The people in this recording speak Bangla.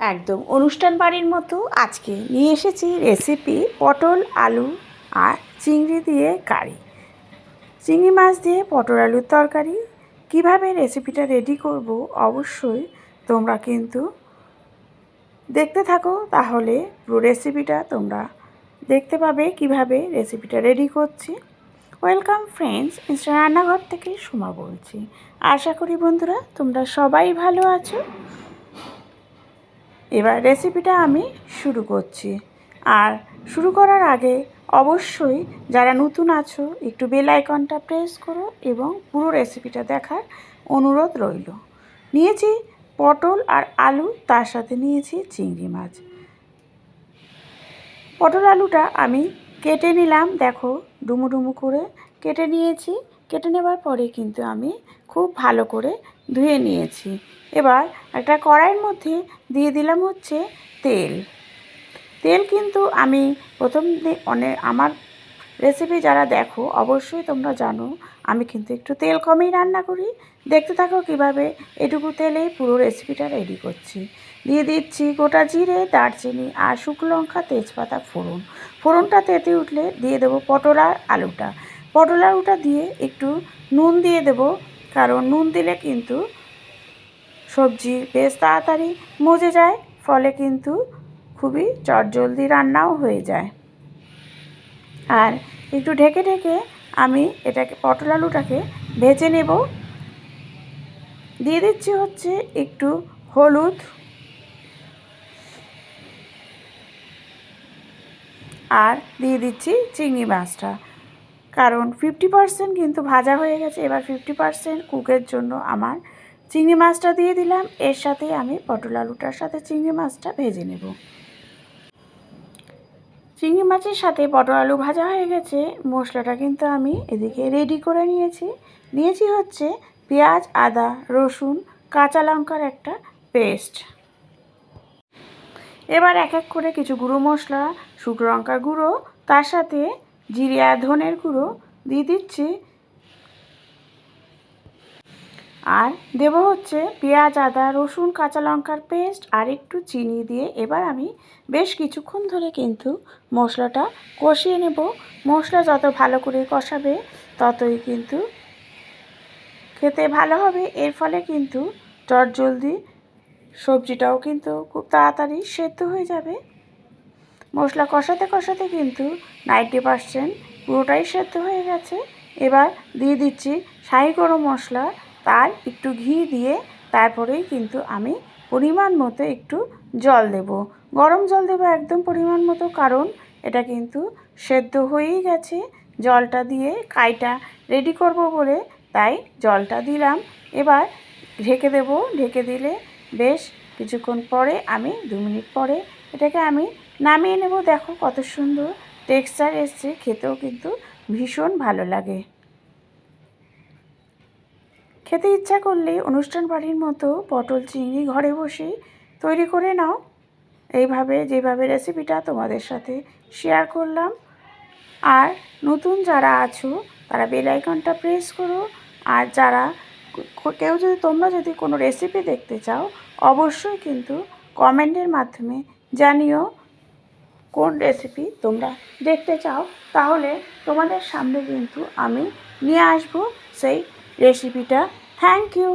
একদম অনুষ্ঠান বাড়ির মতো আজকে নিয়ে এসেছি রেসিপি পটল আলু আর চিংড়ি দিয়ে কারি। চিংড়ি মাছ দিয়ে পটল আলুর তরকারি কিভাবে রেসিপিটা রেডি করব অবশ্যই তোমরা কিন্তু দেখতে থাকো, তাহলে পুরো রেসিপিটা তোমরা দেখতে পাবে কিভাবে রেসিপিটা রেডি করছি। ওয়েলকাম ফ্রেন্ডস, ইনস্টা রান্নাঘর থেকে সুমা বলছি। আশা করি বন্ধুরা তোমরা সবাই ভালো আছো। এবার রেসিপিটা আমি শুরু করছি। আর শুরু করার আগে অবশ্যই যারা নতুন আছো একটু বেল আইকনটা প্রেস করো এবং পুরো রেসিপিটা দেখার অনুরোধ রইল। নিয়েছি পটল আর আলু, তার সাথে নিয়েছি চিংড়ি মাছ। পটল আলুটা আমি কেটে নিলাম, দেখো ডুমু ডুমু করে কেটে নিয়েছি। কেটে নেবার পরে কিন্তু আমি খুব ভালো করে ধুয়ে নিয়েছি। এবার একটা কড়াইয়ের মধ্যে দিয়ে দিলাম হচ্ছে তেল। তেল কিন্তু আমি প্রথম আমার রেসিপি যারা দেখো অবশ্যই তোমরা জানো আমি কিন্তু একটু তেল কমেই রান্না করি। দেখতে থাকো কিভাবে এটুকু তেলেই পুরো রেসিপিটা রেডি করছি। দিয়ে দিচ্ছি গোটা জিরে, দারচিনি আর শুকনো লঙ্কা, তেজপাতা, ফোড়নটা তেতে উঠলে দিয়ে দেবো পটল আর আলুটা। পটল আলুটা দিয়ে একটু নুন দিয়ে দেবো, কারণ নুন দিলে কিন্তু সবজি বেশ তাড়াতাড়ি মজে যায়, ফলে কিন্তু খুবই চটজলদি রান্নাও হয়ে যায়। আর একটু ঢেকে ঢেকে আমি এটাকে পটল আলুটাকে ভেজে নেব। দিয়ে দিচ্ছি হচ্ছে একটু হলুদ আর দিয়ে দিচ্ছি চিংড়ি মাছটা, কারণ 50% কিন্তু ভাজা হয়ে গেছে। এবার 50% কুকের জন্য আমার চিংড়ি মাছটা দিয়ে দিলাম। এর সাথে আমি পটল আলুটার সাথে চিংড়ি মাছটা ভেজে নেব। চিংড়ি মাছের সাথে পটল আলু ভাজা হয়ে গেছে। মশলাটা কিন্তু আমি এদিকে রেডি করে নিয়েছি হচ্ছে পেঁয়াজ, আদা, রসুন, কাঁচা লঙ্কার একটা পেস্ট। এবার এক এক করে কিছু গুঁড়ো মশলা, শুকনো লঙ্কার গুঁড়ো, তার সাথে জিরে আর ধনের গুঁড়ো দিয়ে দিচ্ছি। আর দেব হচ্ছে পেঁয়াজ, আদা, রসুন, কাঁচা লঙ্কার পেস্ট আর একটু চিনি দিয়ে এবার আমি বেশ কিছুক্ষণ ধরে কিন্তু মশলাটা কষিয়ে নেব। মশলা যত ভালো করে কষাবে ততই কিন্তু খেতে ভালো হবে। এর ফলে কিন্তু চটজলদি সবজিটাও কিন্তু খুব তাড়াতাড়ি সেদ্ধ হয়ে যাবে। মশলা কষাতে কষাতে কিন্তু 90% পুরোটাই সেদ্ধ হয়ে গেছে। এবার দিয়ে দিচ্ছি শাহি গরম মশলা, তার একটু ঘি দিয়ে তারপরেই কিন্তু আমি পরিমাণ মতো একটু জল দেব। গরম জল দেবো একদম পরিমাণ মতো, কারণ এটা কিন্তু সেদ্ধ হয়েই গেছে। জলটা দিয়ে কাইটা রেডি করব বলে তাই জলটা দিলাম। এবার ঢেকে দেব। ঢেকে দিলে বেশ কিছুক্ষণ পরে আমি 2 মিনিট পরে এটাকে আমি নামিয়ে নেব। দেখো কত সুন্দর টেক্সচার এসছে, খেতেও কিন্তু ভীষণ ভালো লাগে। খেতে ইচ্ছা করলে অনুষ্ঠান বাড়ির মতো পটল চিংড়ি ঘরে বসেই তৈরি করে নাও, এইভাবে যেভাবে রেসিপিটা তোমাদের সাথে শেয়ার করলাম। আর নতুন যারা আছো তারা বেল আইকনটা প্রেস করো। আর যারা তোমরা যদি কোনো রেসিপি দেখতে চাও অবশ্যই কিন্তু কমেন্টের মাধ্যমে জানিও কোন রেসিপি তোমরা দেখতে চাও, তাহলে তোমাদের সামনে কিন্তু আমি নিয়ে আসবো সেই রেসিপিটা। Thank you.